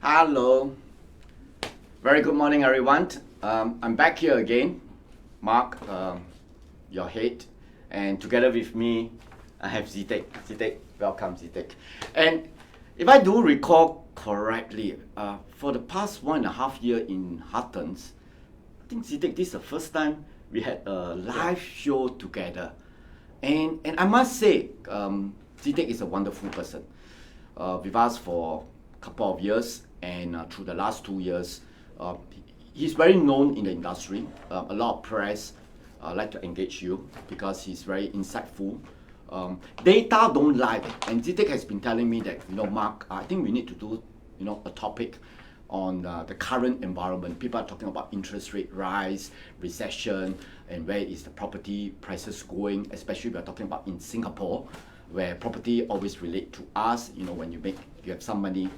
Hello. Very good morning, everyone. I'm back here again, Mark, your head, and together with me, I have Sze Teck. Sze Teck, welcome, Sze Teck. And if I do recall correctly, for the past 1.5 years in Huttons, I think Sze Teck, this is the first time we had a live show together. And I must say, Sze Teck is a wonderful person. With us for a couple of years, and through the last 2 years, he's very known in the industry. A lot of press like to engage you because he's very insightful. Data don't lie, and Sze Teck has been telling me that, Mark, I think we need to do, a topic on the current environment. People are talking about interest rate rise, recession, and where is the property prices going, especially we are talking about in Singapore, where property always relate to us, when you have some money,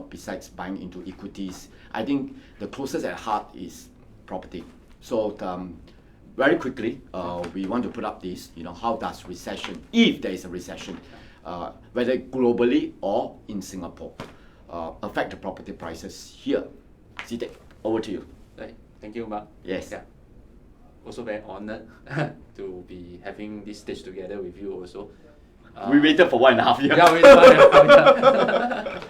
besides buying into equities. I think the closest at heart is property. So very quickly, we want to put up this, how does recession, if there is a recession, whether globally or in Singapore, affect the property prices here? Sze Teck, over to you. Right. Thank you, Mark. Yes. Yeah. Also very honored to be having this stage together with you also. We waited for 1.5 years. Yeah, we waited for 1.5 years.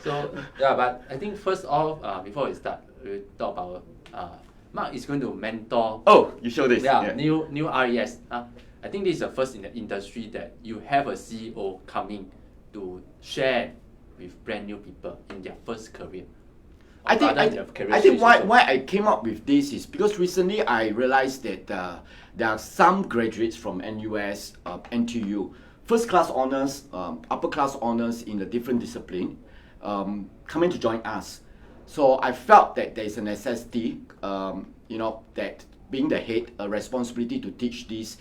So, yeah, but I think first off, before we start, we'll talk about Mark is going to mentor. Oh, you show this. Yeah. New RES. I think this is the first in the industry that you have a CEO coming to share with brand new people in their first career. I think why I came up with this is because recently I realized that there are some graduates from NUS, NTU, first class honors, upper class honors in a different discipline, coming to join us. So I felt that there is a necessity, that being the head, a responsibility to teach these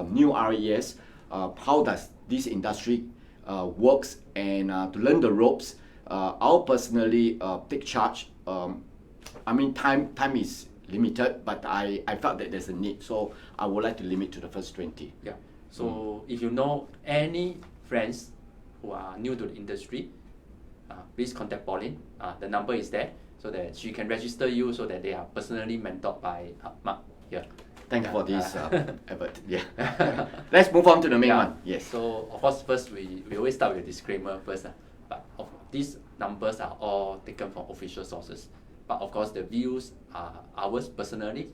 new RES, how does this industry works, and to learn the ropes. I'll personally take charge. Time is limited, but I felt that there's a need, so I would like to limit to the first 20. Yeah. So if you know any friends who are new to the industry, please contact Pauline. The number is there, so that she can register you, so that they are personally mentored by Mark here. Thank you for this effort. Yeah. Let's move on to the main one. Yes. So of course, first we always start with a disclaimer first. But these numbers are all taken from official sources. But of course, the views are ours personally.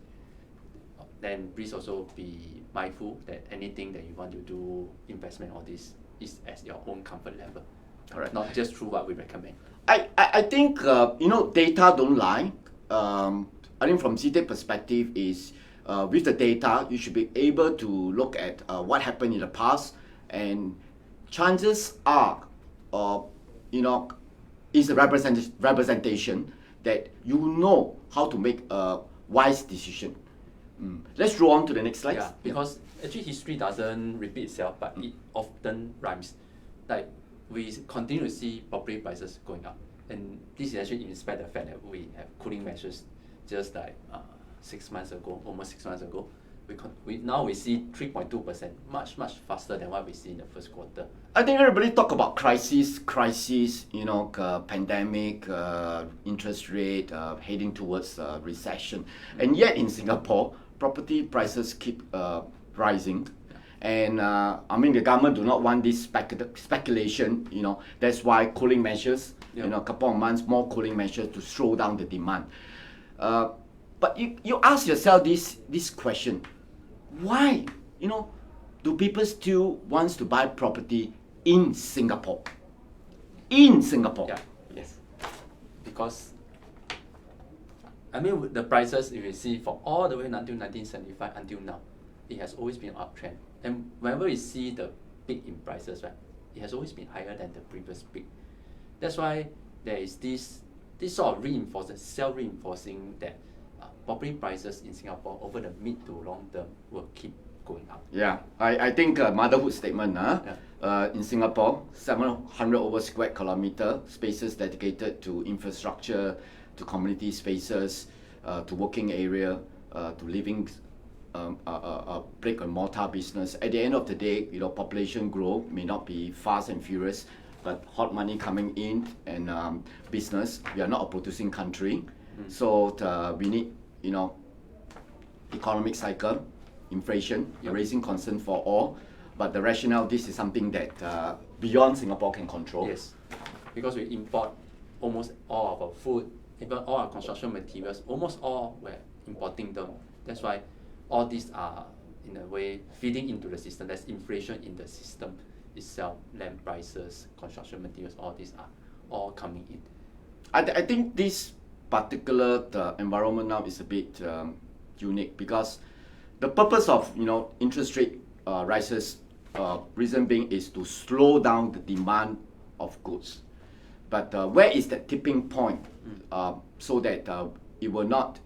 Then please also be mindful that anything that you want to do, investment, all this, is at your own comfort level. Correct. Not just through what we recommend. I think, data don't lie. I think from Sze Teck perspective is, with the data, you should be able to look at what happened in the past, and chances are, is a representation that you know how to make a wise decision. Let's roll on to the next slide. Yeah, because actually history doesn't repeat itself, but it often rhymes. Like we continue to see property prices going up, and this is actually in spite of the fact that we have cooling measures just like 6 months ago, almost 6 months ago. We see 3.2%, much faster than what we see in the first quarter. I think everybody talk about crisis, pandemic, interest rate, heading towards recession, and yet in Singapore, property prices keep rising, and the government do not want this speculation. That's why cooling measures. A couple of months more cooling measures to slow down the demand. But you ask yourself this question. Why, do people still want to buy property in Singapore? In Singapore. Yeah. Yes. Because, the prices, if you see from all the way until 1975 until now, it has always been uptrend. And whenever we see the peak in prices, right, it has always been higher than the previous peak. That's why there is this sort of self-reinforcing that property prices in Singapore over the mid to long term will keep going up. Yeah, I think motherhood statement. In Singapore, 700 over square kilometer spaces dedicated to infrastructure, to community spaces, to working area, to living, brick and mortar business. At the end of the day, population growth may not be fast and furious, hot money coming in and business. We are not a producing country, so we need, economic cycle, inflation, raising concern for all. But the rationale, this is something that beyond Singapore can control. Yes, because we import almost all of our food, even all our construction materials, almost all we're importing them. That's why all these are, in a way, feeding into the system. There's inflation in the system itself, land prices, construction materials, all these are all coming in. I think this particular environment now is a bit unique because the purpose of interest rate rises, reason being is to slow down the demand of goods. But where is that tipping point so that it will not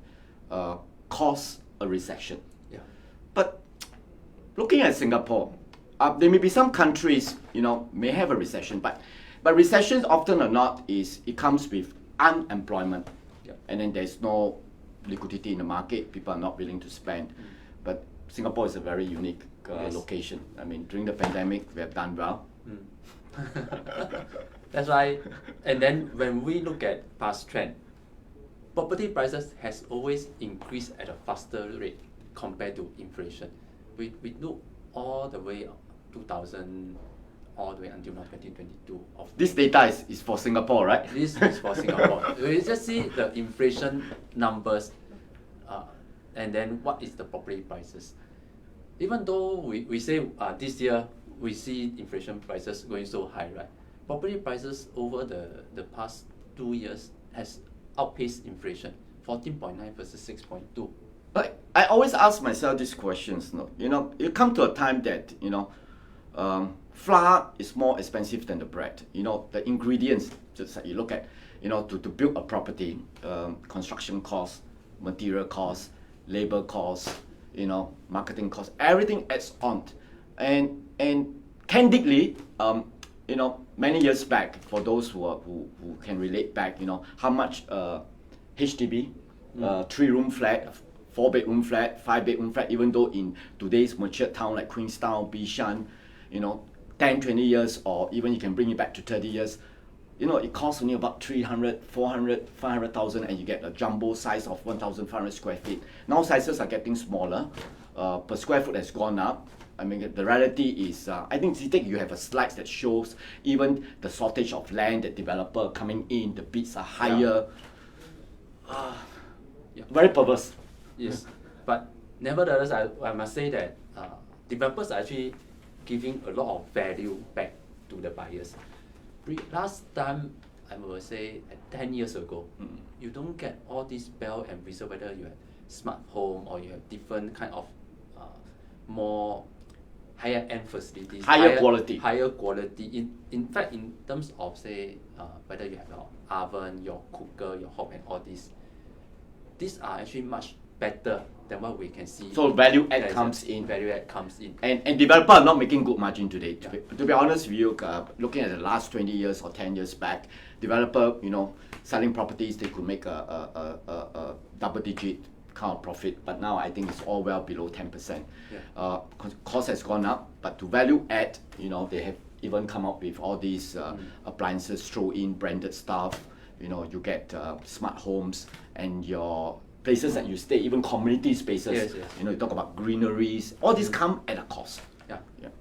cause a recession? Yeah. But looking at Singapore, there may be some countries may have a recession, but recessions often or not it comes with unemployment, and then there's no liquidity in the market. People are not willing to spend. But Singapore is a very unique location. I mean, during the pandemic, we have done well. That's why, and then when we look at past trend, property prices has always increased at a faster rate compared to inflation. We look all the way 2000, all the way until now 2022. This data is for Singapore, right? This is for Singapore. We just see the inflation numbers, and then what is the property prices. Even though we say this year we see inflation prices going so high, right? Property prices over the past 2 years has outpaced inflation, 14.9 versus 6.2. But I always ask myself these questions. It come to a time that flour is more expensive than the bread. The ingredients. Just like you look at, to build a property, construction costs, material costs, labor costs, marketing costs, everything adds on, and candidly, many years back, for those who can relate back, how much HDB, 3-room flat, 4-bedroom flat, 5-bedroom flat, even though in today's mature town like Queenstown, Bishan, 10, 20 years, or even you can bring it back to 30 years, it costs only about 300, 400, 500,000, and you get a jumbo size of 1,500 square feet. Now sizes are getting smaller, per square foot has gone up. I mean, the reality is, I think Sze Teck, you have a slide that shows even the shortage of land, the developer coming in, the bids are higher. Very perverse. Yes, but nevertheless, I must say that developers are actually giving a lot of value back to the buyers. Last time, I will say 10 years ago, you don't get all this bell and whistle, whether you have smart home or you have different kind of more higher end facilities, higher quality. In fact, in terms of say whether you have your oven, your cooker, your hob, and all these are actually much better than what we can see. So value add comes in. Value add comes in. And developers are not making good margin today. To be honest with you, looking at the last 20 years or 10 years back, developer, selling properties, they could make a double-digit kind of profit. But now I think it's all well below 10%. Cost has gone up, but to value add, they have even come up with all these appliances, throw in branded stuff. You get smart homes and your places that you stay, even community spaces. You talk about greeneries. All these come at a cost.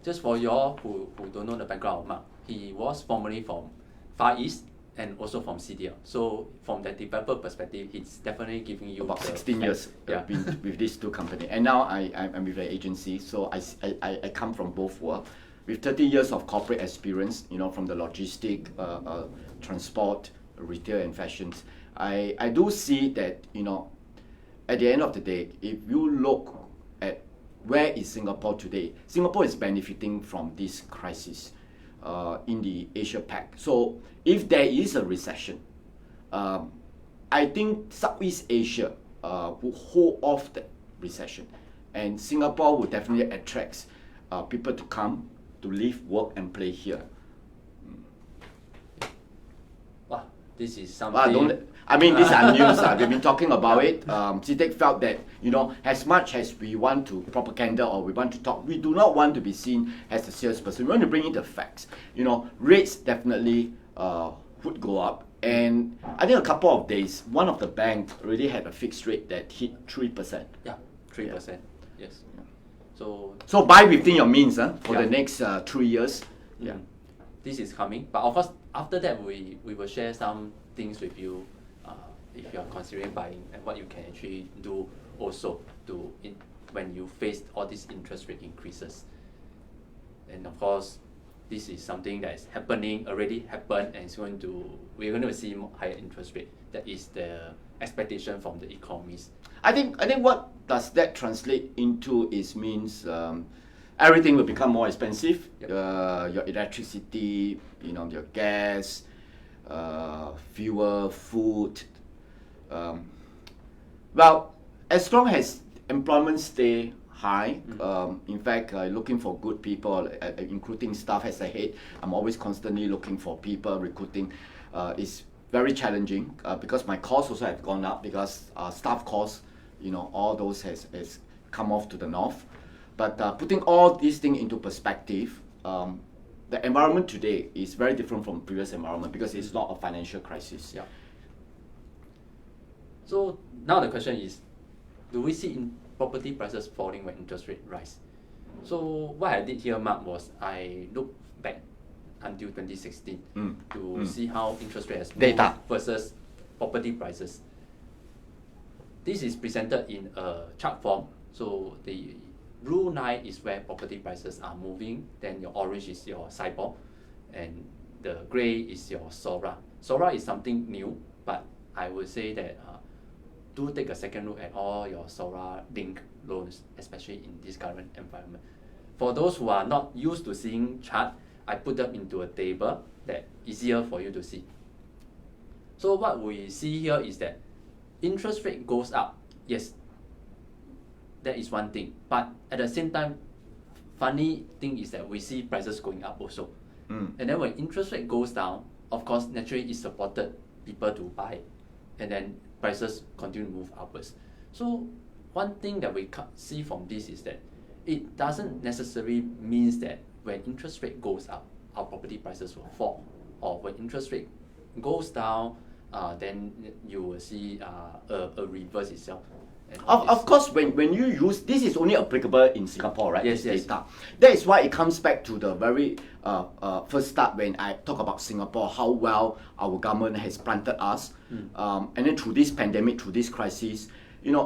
Just for y'all who don't know the background of Mark, he was formerly from Far East and also from CDL. So from the developer perspective, it's definitely giving you about 16 years I've been with these two companies, and now I'm with the agency. So I come from both worlds. With 30 years of corporate experience, from the logistic, transport, retail, and fashions, I do see that at the end of the day, if you look at where is Singapore today, Singapore is benefiting from this crisis in the Asia Pac. So if there is a recession, I think Southeast Asia will hold off the recession, and Singapore will definitely attract people to come to live, work, and play here. Wow, this is something. These are news. We've been talking about it. Sze Teck felt that, as much as we want to propaganda or we want to talk, we do not want to be seen as a salesperson. We want to bring in the facts. Rates definitely would go up. And I think a couple of days, one of the banks already had a fixed rate that hit 3%. Yeah, 3%. Yes. So buy within your means for the next 3 years. Yeah. This is coming. But of course, after that, we will share some things with you if you are considering buying and what you can actually do also when you face all these interest rate increases. And of course, this is something that is already happened, and we're going to see higher interest rate. That is the expectation from the economies. I think what does that translate into means everything will become more expensive. Yep. Your electricity, your gas, fuel, food. Well, as long as employment stay high, in fact, looking for good people, including staff as a head, I'm always constantly looking for people, recruiting. Is very challenging because my costs also have gone up because staff costs, all those has come off to the north. But putting all these things into perspective, the environment today is very different from previous environment because it's not a financial crisis. Yeah. So now the question is, do we see property prices falling when interest rate rise? So what I did here, Mark, was I looked back until 2016 to see how interest rate has moved versus property prices. This is presented in a chart form. So the blue line is where property prices are moving, then your orange is your SIBOR, and the gray is your SORA. SORA is something new, but I would say that do take a second look at all your SORA linked loans, especially in this current environment. For those who are not used to seeing chart, I put them into a table that easier for you to see. So what we see here is that interest rate goes up. Yes, that is one thing. But at the same time, funny thing is that we see prices going up also. And then when interest rate goes down, of course, naturally it supported people to buy. And then prices continue to move upwards. So one thing that we see from this is that it doesn't necessarily mean that when interest rate goes up, our property prices will fall. Or when interest rate goes down, then you will see a reverse itself. Of course, when you use, this is only applicable in Singapore, right? Yes, yes. Data. That is why it comes back to the very first start when I talk about Singapore, how well our government has planted us. And then through this pandemic, through this crisis,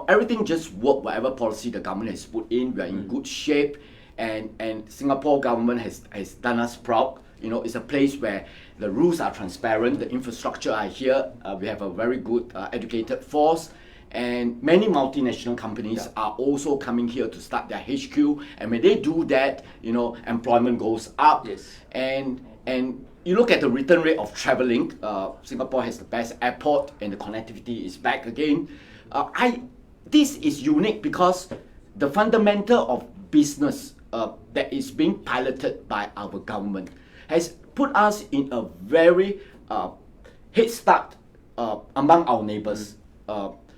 everything just worked, whatever policy the government has put in, we are in good shape. And Singapore government has done us proud. It's a place where the rules are transparent, the infrastructure are here, we have a very good educated force. And many multinational companies are also coming here to start their HQ. And when they do that, employment goes up. Yes. And you look at the return rate of traveling. Singapore has the best airport, and the connectivity is back again. This is unique because the fundamental of business that is being piloted by our government has put us in a very head start among our neighbors.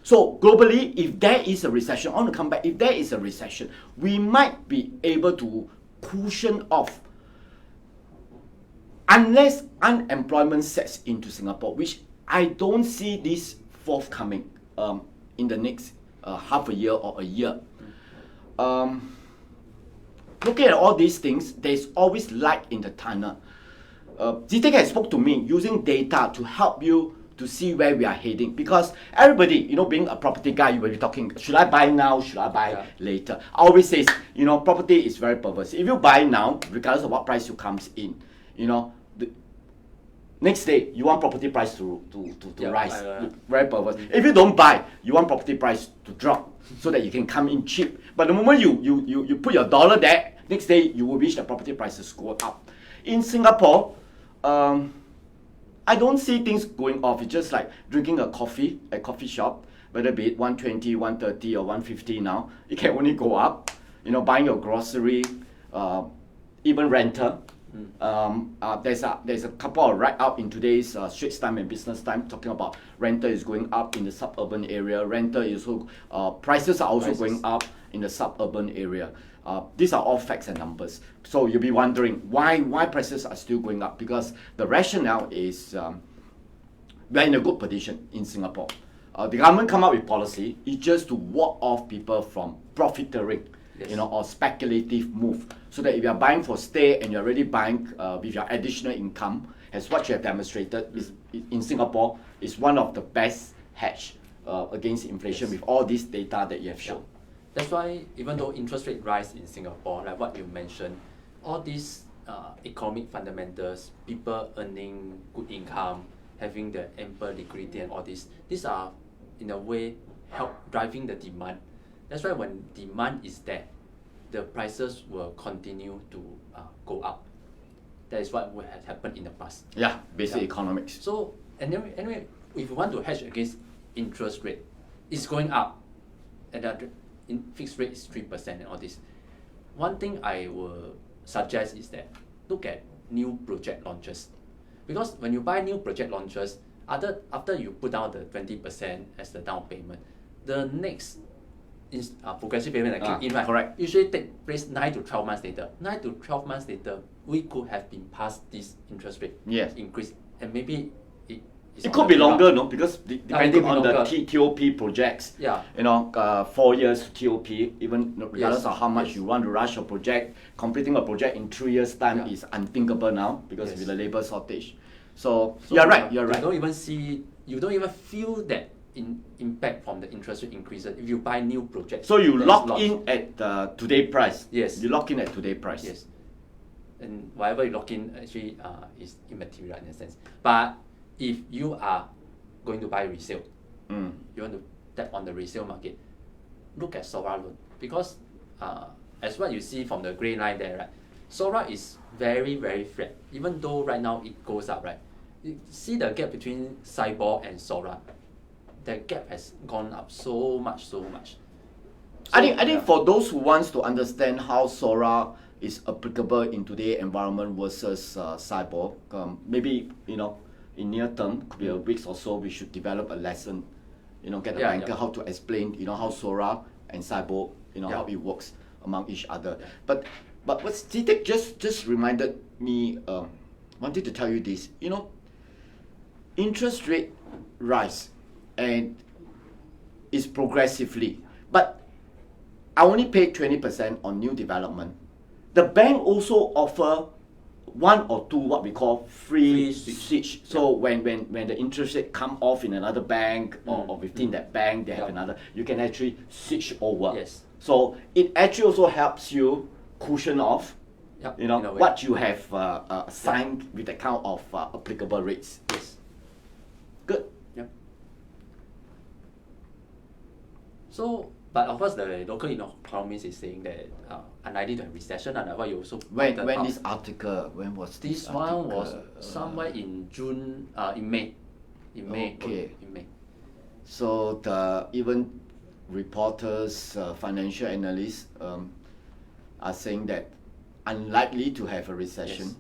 So globally, if there is a recession, I want to come back, if there is a recession, we might be able to cushion off unless unemployment sets into Singapore, which I don't see this forthcoming in the next half a year or a year. Looking at all these things, there's always light in the tunnel. Sze Teck has spoke to me using data to help you to see where we are heading, because everybody, being a property guy, you will be talking, should I buy now, should I buy later? I always say, property is very perverse. If you buy now, regardless of what price you comes in, the next day you want property price to rise. Very perverse. If you don't buy, you want property price to drop so that you can come in cheap. But the moment you put your dollar there, next day you will wish the property prices go up. In Singapore, I don't see things going off. It's just like drinking a coffee at coffee shop, whether be it 120, 130 or 150 now. It can only go up. Buying your grocery, even rental. There's a couple of write-up in today's Straits Times and Business Times talking about rental is going up in the suburban area. Rental is also prices are also going up in the suburban area. These are all facts and numbers. So you'll be wondering why prices are still going up, because the rationale is we're in a good position in Singapore. The government come up with policy, it's just to ward off people from profiteering, or speculative move. So that if you are buying for stay and you're already buying with your additional income, as what you have demonstrated is in Singapore, is one of the best hedge against inflation with all this data that you have shown. That's why even though interest rate rise in Singapore, like what you mentioned, all these economic fundamentals, people earning good income, having the ample liquidity and all this, these are in a way help driving the demand. That's why when demand is there, the prices will continue to go up. That is what would have happened in the past. Yeah, basic economics. So anyway, if you want to hedge against interest rate, it's going up, and the fixed rate is 3% and all this. One thing I will suggest is that look at new project launches, because when you buy new project launches, after you put down the 20% as the down payment, the next progressive payment that kick in, right? Correct. Usually take place 9 to 12 months later. 9 to 12 months later, we could have been past this interest rate increase, and maybe it could be longer, no? Because depending on the TOP projects, 4 years TOP, even regardless of how much you want to rush a project, completing a project in 3 years' time is unthinkable now because with the labor shortage. So you're right. You don't even feel that impact from the interest rate increases if you buy new projects. So you lock in at today price. Yes. You lock in at today price. Yes. And whatever you lock in actually is immaterial in a sense. But if you are going to buy resale, you want to tap on the resale market, look at SORA loan, because as what you see from the grey line there, right? SORA is very, very flat. Even though right now it goes up, right? You see the gap between SIBOR and SORA. The gap has gone up so much. So, I think for those who wants to understand how SORA is applicable in today's environment versus SIBOR, maybe in near term, could be a week or so, we should develop a lesson, get a banker how to explain, how SORA and SIBOR, how it works among each other. But what Sze Teck just reminded me, wanted to tell you this, interest rate rise and is progressively, but I only paid 20% on new development. The bank also offer 1 or 2 what we call free switch. So when the interest rate come off in another bank or within that bank, they have another, you can actually switch over. Yes. So it actually also helps you cushion off what you have signed with the count of applicable rates. Yes. Good. Yep. So, but of course, the local economist is saying that unlikely to have recession, and what you also when this article, when was this one was somewhere in June, in May. Okay. In May. So even reporters, financial analysts are saying that unlikely to have a recession.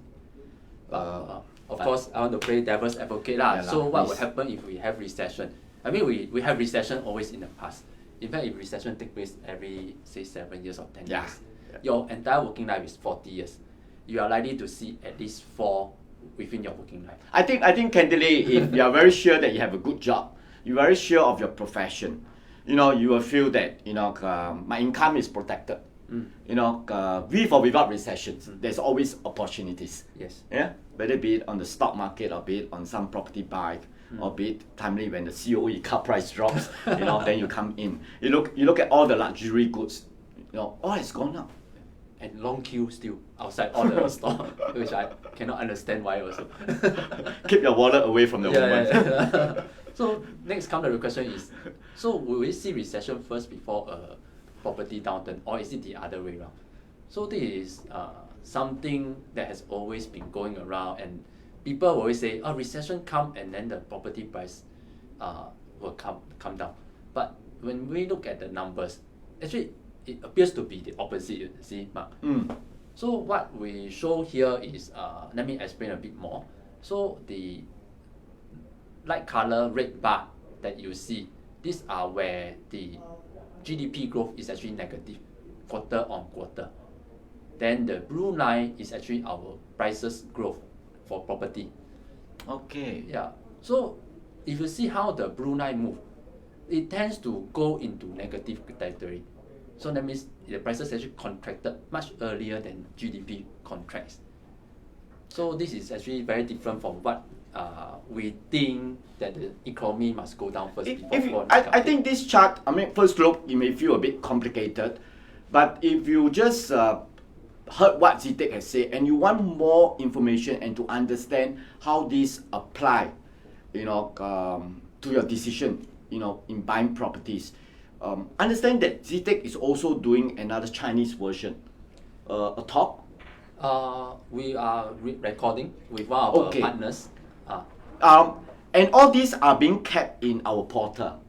Yes. Of course, I want to play devil's advocate lah. So what will happen if we have recession? I mean, we have recession always in the past. In fact, if recession takes place every, say, 7 years or 10 years, your entire working life is 40 years. You are likely to see at least 4 within your working life. I think candidly, if you are very sure that you have a good job, you're very sure of your profession, you will feel that my income is protected. With or without recessions, there's always opportunities. Yes. Yeah. Whether be it on the stock market or be it on some property buy, or be it timely when the COE car price drops, then you come in. You look at all the luxury goods, all has gone up. And long queue still outside all the store, which I cannot understand why also. Keep your wallet away from the woman. Yeah. So next come the question is, so will we see recession first before a property downturn, or is it the other way around? So this is something that has always been going around, and people will always say, recession come and then the property price will come down. But when we look at the numbers, actually it appears to be the opposite, you see, Mark. So what we show here is, let me explain a bit more. So the light color red bar that you see, these are where the GDP growth is actually negative, quarter on quarter. Then the blue line is actually our prices growth for property. Okay. Yeah. So if you see how the blue line move, it tends to go into negative territory. So that means the prices actually contracted much earlier than GDP contracts. So this is actually very different from what we think that the economy must go down first before. I think this chart, I mean, first look, it may feel a bit complicated, but if you just heard what Sze Teck has said and you want more information and to understand how these apply, to your decision, in buying properties, understand that Sze Teck is also doing another Chinese version, a talk. We are recording with one of our partners. And all these are being kept in our portal.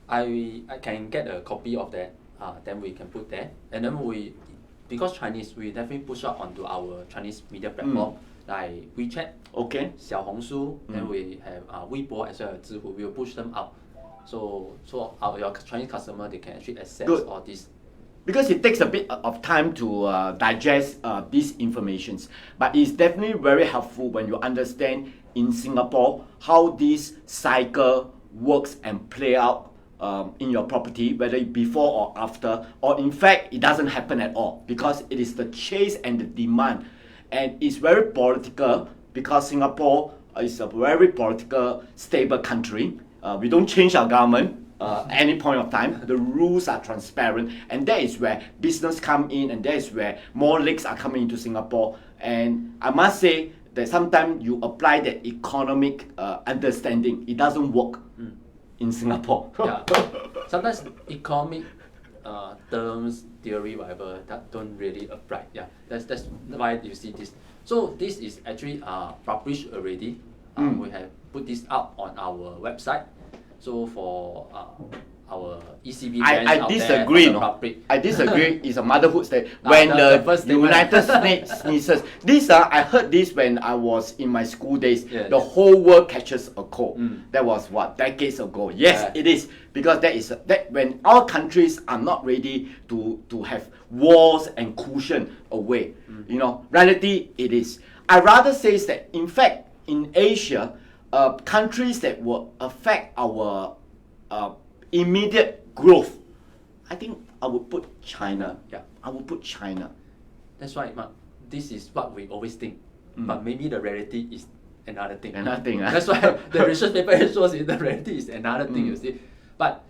I can get a copy of that. Then we can put there, and then because Chinese, we definitely push out onto our Chinese media platform like WeChat, Xiaohongshu, then we have Weibo as well as Zhihu. We will push them out. So your Chinese customer, they can actually access all this. Because it takes a bit of time to digest these informations, but it's definitely very helpful when you understand in Singapore how this cycle works and play out in your property, whether before or after, or in fact it doesn't happen at all, because it is the chase and the demand, and it's very political because Singapore is a very political stable country. We don't change our government any point of time. The rules are transparent, and that is where business come in, and that is where more legs are coming into Singapore. And I must say that sometimes you apply that economic understanding, it doesn't work in Singapore. Yeah. Sometimes economic terms, theory, whatever, that don't really apply. Yeah, that's why you see this. So this is actually published already. We have put this out on our website. So for our ECB brands I out disagree. there, public. I disagree. It's a motherhood state. When the United States sneezes, I heard this when I was in my school days. Yes. The whole world catches a cold. That was what, decades ago. Yes, it is, because that when our countries are not ready to have walls and cushion away. Reality it is. I rather say that in fact in Asia, countries that will affect our immediate growth, I think I would put China. Yeah. I would put China. That's right, Mark. This is what we always think. But maybe the reality is another thing. Another thing. That's why the research paper shows the reality is another thing, you see. But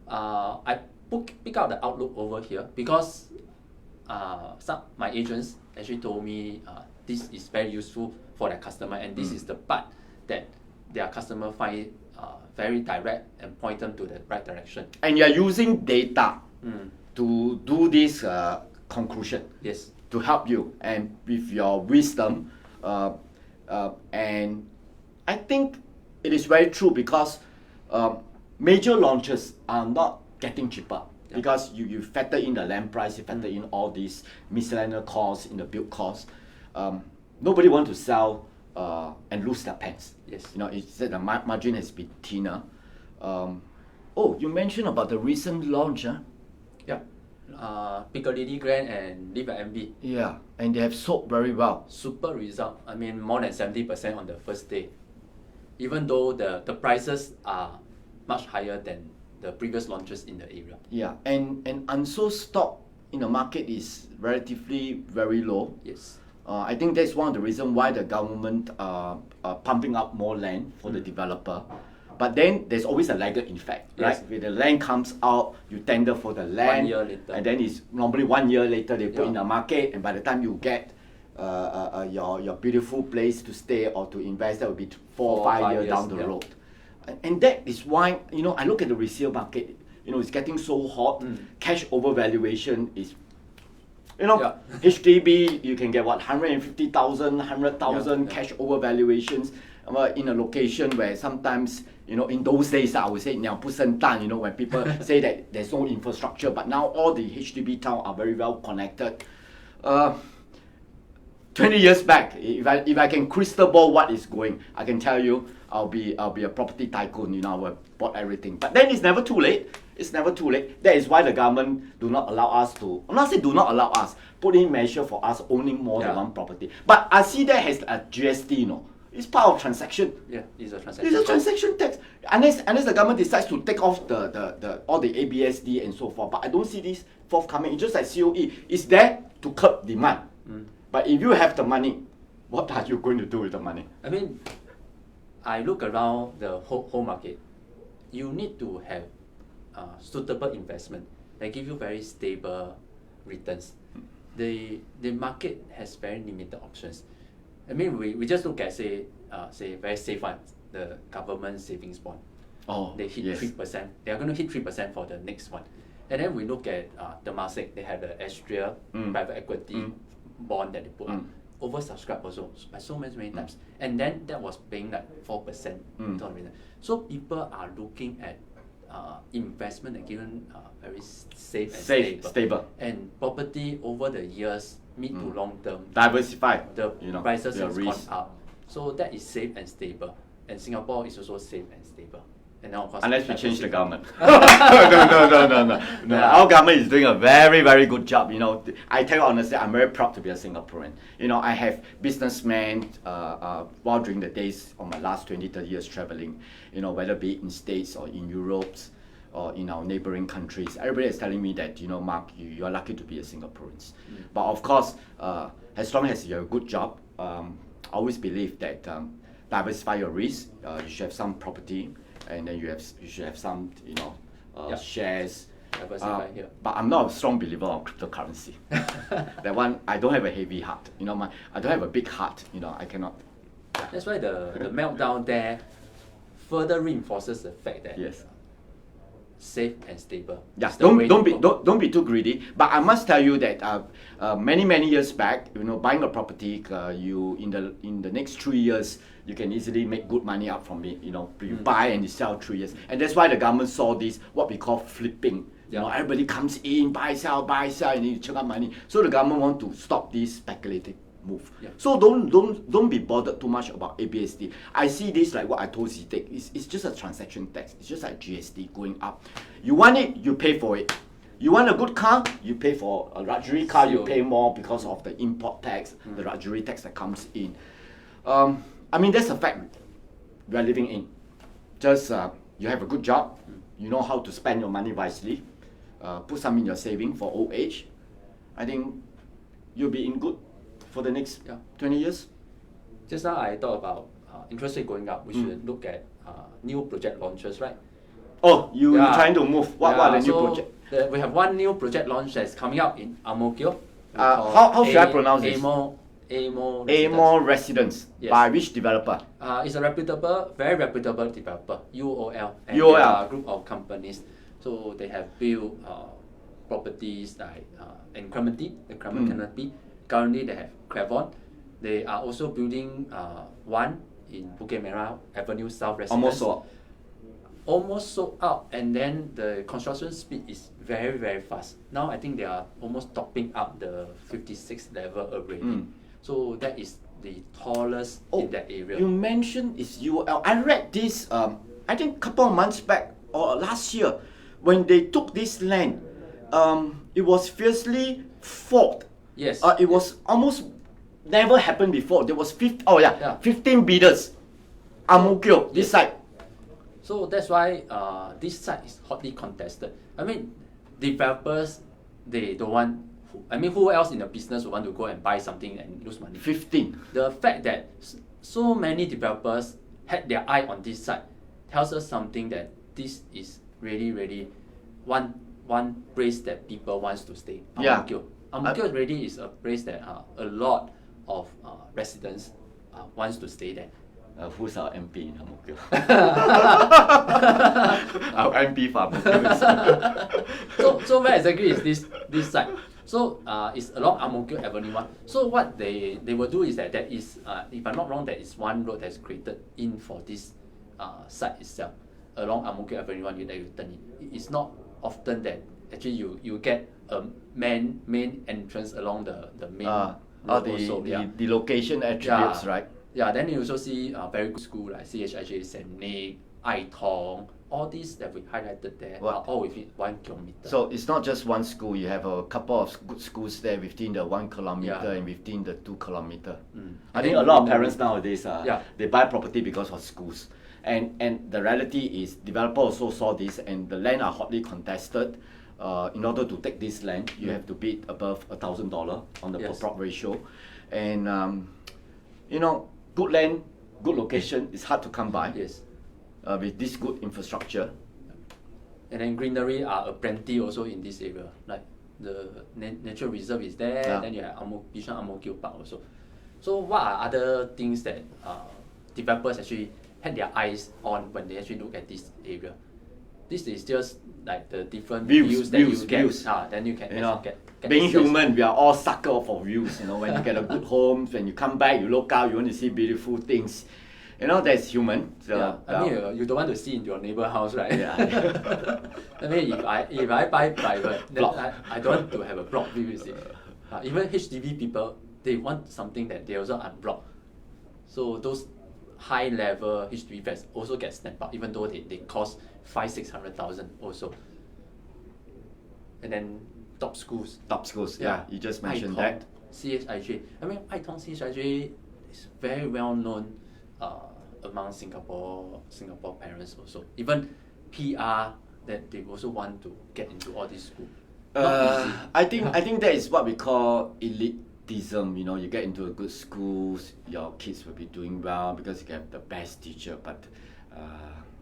I pick out the outlook over here because my agents actually told me this is very useful for their customer, and this is the part that their customer find it very direct and point them to the right direction. And you're using data to do this conclusion. Yes. To help you and with your wisdom. And I think it is very true because major launches are not getting cheaper. Yeah. Because you factor in the land price, you factor in all these miscellaneous costs in the build cost. Nobody wants to sell and lose their pants. Yes. It's that the margin has been thinner. You mentioned about the recent launch, huh? Yeah. Piccadilly Grand and Live at MB. Yeah, and they have sold very well. Super result. I mean, more than 70% on the first day. Even though the prices are much higher than the previous launches in the area. Yeah, and unsold stock in the market is relatively very low. Yes. I think that's one of the reasons why the government pumping up more land for the developer. But then there's always a laggard effect, right? Yes. When the land comes out, you tender for the land. 1 year later. And then it's normally 1 year later they put in the market, and by the time you get your beautiful place to stay or to invest, that will be 4 or 5 years down the road. And that is why, I look at the resale market, it's getting so hot. Cash over valuation is, HDB, you can get 150,000, 100,000 cash over valuations in a location where sometimes, in those days, I would say, 鸟不生蛋, when people say that there's no infrastructure, but now all the HDB towns are very well connected. Uh, 20 years back, if I can crystal ball what is going, I can tell you I'll be a property tycoon. I will bought everything. But then it's never too late. It's never too late. That is why the government do not allow us to. I'm not saying do not allow us. Put in measure for us owning more than one property. But I see that as a GST. It's part of transaction. Yeah, it's a transaction. It's a transaction tax. Unless the government decides to take off the all the ABSD and so forth. But I don't see this forthcoming. It's just like COE. It's there to curb demand. But if you have the money, what are you going to do with the money? I mean, I look around the whole market. You need to have suitable investment that give you very stable returns. The market has very limited options. I mean, we just look at say very safe ones, the government savings bond. Oh, they hit yes. 3%. They are going to hit 3% for the next one. And then we look at Temasek. They have the Astria private equity bond that they put up. Oversubscribed also by so many times. And then that was paying like 4%. So people are looking at investment that given very safe and stable. And property over the years, mid to long term, diversify. The prices has gone up. So that is safe and stable. And Singapore is also safe and stable. And now, of course, unless we change the government. No. Our government is doing a very, very good job. I tell you honestly, I'm very proud to be a Singaporean. I have businessmen while during the days of my last 20, 30 years traveling, whether be it in States or in Europe or in our neighboring countries. Everybody is telling me that, Mark, you are lucky to be a Singaporean. But of course, as long as you have a good job, I always believe that diversify your risk. You should have some property. And then you should have some, shares. Here. But I'm not a strong believer of cryptocurrency. That one, I don't have a heavy heart. I don't have a big heart. I cannot. That's why the meltdown there further reinforces the fact that yes, safe and stable. Yeah, don't be too greedy. But I must tell you that many years back, buying a property, you in the next 3 years, you can easily make good money out from it. You buy and you sell 3 years, and that's why the government saw this what we call flipping. Everybody comes in, buy, sell, and you check out money. So the government want to stop this speculative move. So don't be bothered too much about ABSD. I see this like what I told Sze Teck. It's just a transaction tax. It's just like GST going up. You want it, you pay for it. You want a good car, you pay for a luxury car. You pay more because of the import tax, the luxury tax that comes in. I mean, that's a fact we are living in. Just you have a good job, you know how to spend your money wisely, put some in your saving for old age. I think you'll be in good for the next 20 years. Just now I thought about interest rate going up. We should look at new project launches, right? Oh, you're trying to move. What are the new projects? We have one new project launch that's coming up in Ang-Mo-Kio. How should I pronounce this? Amor Residence. Yes. By which developer? It's a very reputable developer, UOL. And UOL. They are a group of companies. So they have built properties like in Clementi, the Canopy. Currently they have Cravon. They are also building one in Bukit Merah Avenue South Residence. Almost sold out, and then the construction speed is very, very fast. Now I think they are almost topping up the 56th level already. So that is the tallest in that area. You mentioned it's UOL. I read this, I think a couple of months back or last year, when they took this land, it was fiercely fought. Yes. It was almost never happened before. There was 15 bidders. Ang-Mo-Kio, this side. So that's why this site is hotly contested. I mean, developers, they don't want. Who else in the business would want to go and buy something and lose money? 15. The fact that so many developers had their eye on this site tells us something that this is really one place that people wants to stay. Ang-Mo-Kio. Ang-Mo-Kio really is a place that a lot of residents wants to stay there. Who's our MP in Ang-Mo-Kio? Our MP for Ang-Mo-Kio. So where exactly is this site? So it's along Ang-Mo-Kio Avenue 1. So what they will do is that there is, if I'm not wrong, there is one road that's created in for this site itself along Ang-Mo-Kio Avenue 1 that you turn in. It's not often that actually you get a main entrance along the main All road also. the location attributes, right? Yeah, then you also see very good school like CHIJ, Sze Teck, Tong, all these that we highlighted there are all within 1 kilometer. So it's not just one school, you have a couple of good schools there within the 1 kilometer Yeah. and within the 2 kilometer. I And think then a lot of greenery. parents nowadays, they buy property because of schools. And the reality is, developer also saw this, and the land are hotly contested. In order to take this land, you have to bid above $1,000 on the per Yes. plot ratio. And you know, good land, good location is hard to come by. Yes. With this good infrastructure. And then greenery are aplenty also in this area. Like the natural reserve is there, Yeah. then you have Bishan Ang Mo Kio Park also. So what are other things that developers actually had their eyes on when they actually look at this area? This is just like the different views that you get. Then you can get being access. human, we are all sucker for views. You know, when you get a good home, when you come back, you look out, you want to see beautiful things. You know, that's human. So, Yeah, I mean, you don't want to see in your neighbor house, right? Yeah. I mean, if I buy private, then Block. I don't want to have a block view, you see. Even HDB people, they want something that they also unblock. So those high level HDB flats also get snapped up, even though they cost 500,000-600,000 also. And then top schools. Top schools, yeah, you just mentioned Tong, that. CHIJ. I mean, Tong CHIJ is very well known among Singapore parents also. Even PR that they also want to get into all these schools. I think that is what we call elitism. You know, you get into a good schools, your kids will be doing well because you have the best teacher. But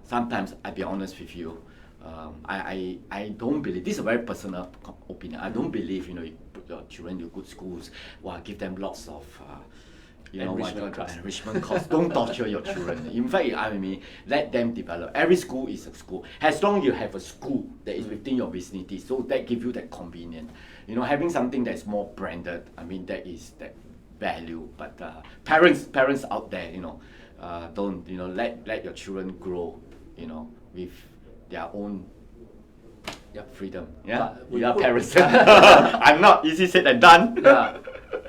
sometimes, I'll be honest with you, I don't believe, this is a very personal opinion, I don't believe, you know, you put your children to good schools, give them lots of enrichment costs. Don't torture your children. In fact, I mean, let them develop. Every school is a school. As long as you have a school that is within your vicinity, so that gives you that convenience. You know, having something that's more branded, I mean, that is that value. But parents out there, you know, don't, you know, let your children grow, you know, with their own freedom. Yeah, we are parents. I'm not, easy said and done. Yeah,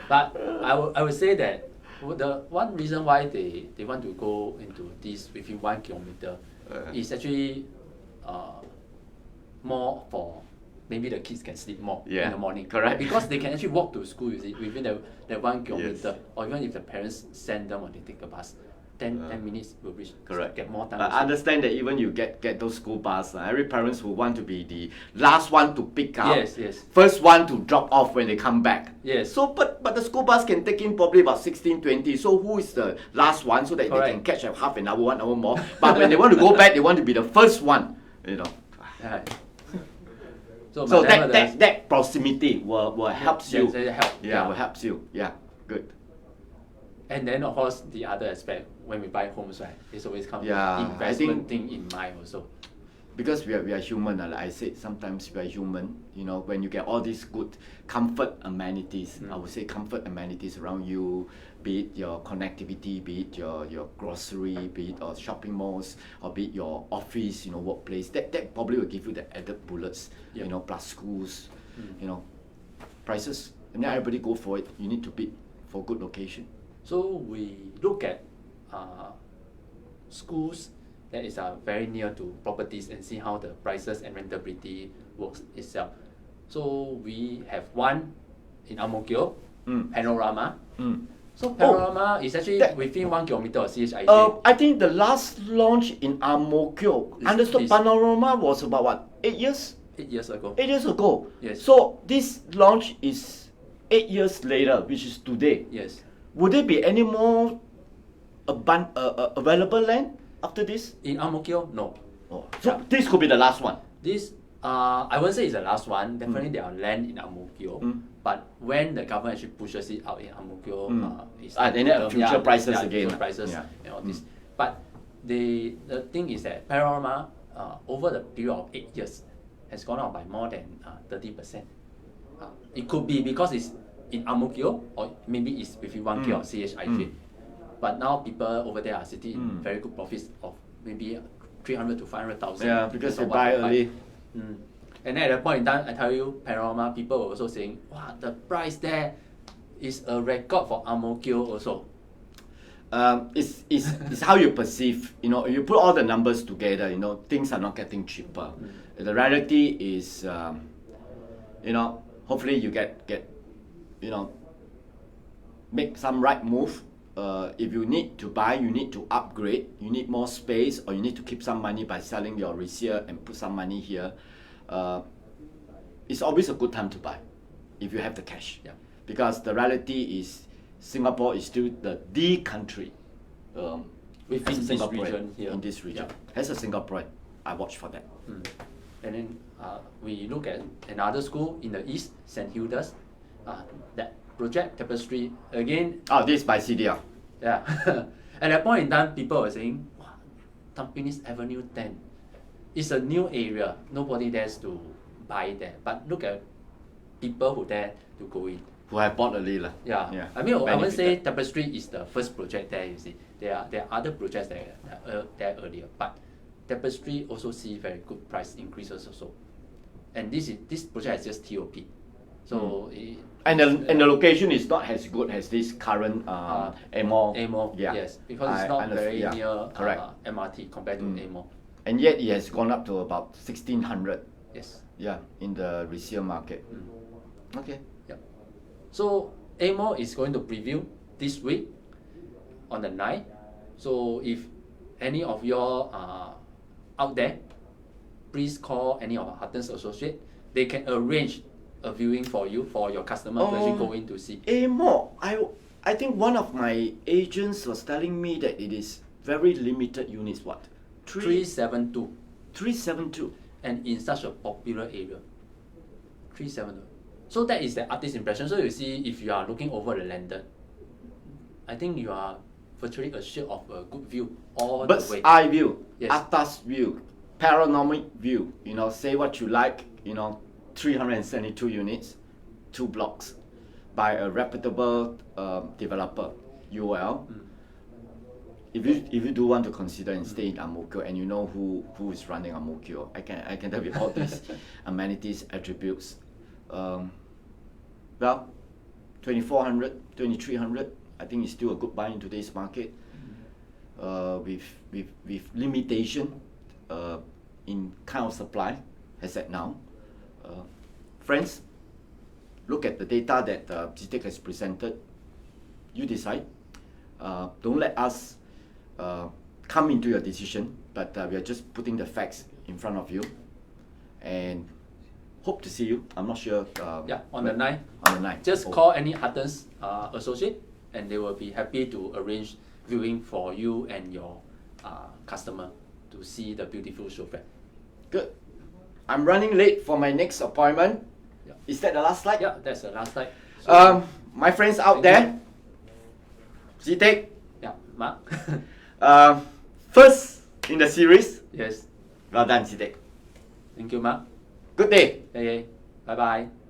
but I would say that the one reason why they want to go into this within 1 kilometer is actually more for maybe the kids can sleep more in the morning. Correct. Because they can actually walk to school, you see, within that 1 kilometer. Yes. Or even if the parents send them or they take a bus, 10 minutes will reach. Correct. Get more time. I understand that even you get those school bus, every parents will want to be the last one to pick up, Yes. first one to drop off when they come back. Yes. So, but the school bus can take in probably about 16, 20. So who is the last one so that they can catch a half an hour, 1 hour more. But when they want to go back, they want to be the first one. You know. Yeah. So that proximity will help you. Will help you. Yeah, good. And then of course the other aspect when we buy homes, right, it's always come investment thing in mind also. Because we are human, like I said, sometimes we are human. You know, when you get all these good comfort amenities, I would say comfort amenities around you, be it your connectivity, be it your grocery, be it shopping malls, or be it your office, you know, workplace. That probably will give you the added bullets. You know, plus schools, you know, prices, and then everybody go for it. You need to bid for good location. So we look at schools that is very near to properties and see how the prices and rentability works itself. So we have one in Ang Mo Kio, Panorama. So Panorama is actually within 1 kilometer of CHIJ. I think the last launch in Ang Mo Kio, understood Panorama was about what, 8 years? 8 years ago. 8 years ago. Yes. So this launch is 8 years later, which is today. Yes. Would there be any more available land after this? In Ang Mo Kio, no. So this could be the last one. This, I won't say it's the last one. Definitely there are land in Ang Mo Kio. But when the government actually pushes it out in Ang Mo Kio, it's then future prices again. Future prices and all this. But the thing is that Panorama, over the period of 8 years, has gone up by more than 30%. It could be because it's in Ang Mo Kio, or maybe it's within 1 km of CHIJ. But now people over there are sitting in very good profits of maybe 300 to 500,000. Yeah, because they buy early. And at that point in time, I tell you, Panorama people were also saying, wow, the price there is a record for Ang Mo Kio also. It's how you perceive. You know, you put all the numbers together. You know, things are not getting cheaper. The reality is, you know, hopefully you get you know, make some right move. If you need to buy, you need to upgrade. You need more space, or you need to keep some money by selling your resale and put some money here. It's always a good time to buy if you have the cash. Yeah. Because the reality is, Singapore is still the country Within as a this Singaporean region here. in this region. Yeah. As a Singaporean, I watch for that. And then we look at another school in the east, St. Hilda's. That project Tapestry again. Oh, this is by CDR. Yeah. At that point in time, people were saying, wow, Tampines Avenue 10. It's a new area. Nobody dares to buy there. But look at people who dare to go in. Who have bought early lah. Yeah. I mean, I won't say Tapestry is the first project there, you see. There are other projects that are there earlier. But Tapestry also see very good price increases also. And this project is just TOP. So and the location is not as good as this current Amor. Amor, yeah. yes, because it's not very near correct. MRT compared to Amor. And yet it has gone up to about 1,600. Yes. Yeah, in the resale market. Okay. Yep. So Amor is going to preview this week on the 9th. So if any of you are out there, please call any of our Huttons associate. They can arrange a viewing for you, for your customer to actually go in to see. Amor, I think one of my agents was telling me that it is very limited units. What? 372. 372. And in such a popular area. 372. So that is the artist impression. So you see, if you are looking over the landed, I think you are virtually assured of a good view all Bird's the way. eye view, Yes. atas view, panoramic view. You know, say what you like. You know, 372 units, 2 blocks, by a reputable developer, UL. If you do want to consider and stay in Ang Mo Kio, and you know who is running Ang Mo Kio, I can tell you all these amenities, attributes. Well, 2,400, 2,300, I think it's still a good buy in today's market. With limitation in kind of supply as at now. Friends, look at the data that Sze Teck has presented. You decide. Don't let us come into your decision, but we are just putting the facts in front of you, and hope to see you. I'm not sure. On the 9th. On the 9th. Just call any Huttons associate, and they will be happy to arrange viewing for you and your customer to see the beautiful showflat. Good. I'm running late for my next appointment. Yeah. Is that the last slide? Yeah, that's the last slide. So, my friends out there, Sze Teck, yeah, Mark. first in the series. Yes. Well done, Sze Teck. Thank you, Mark. Good day. Okay. Bye bye.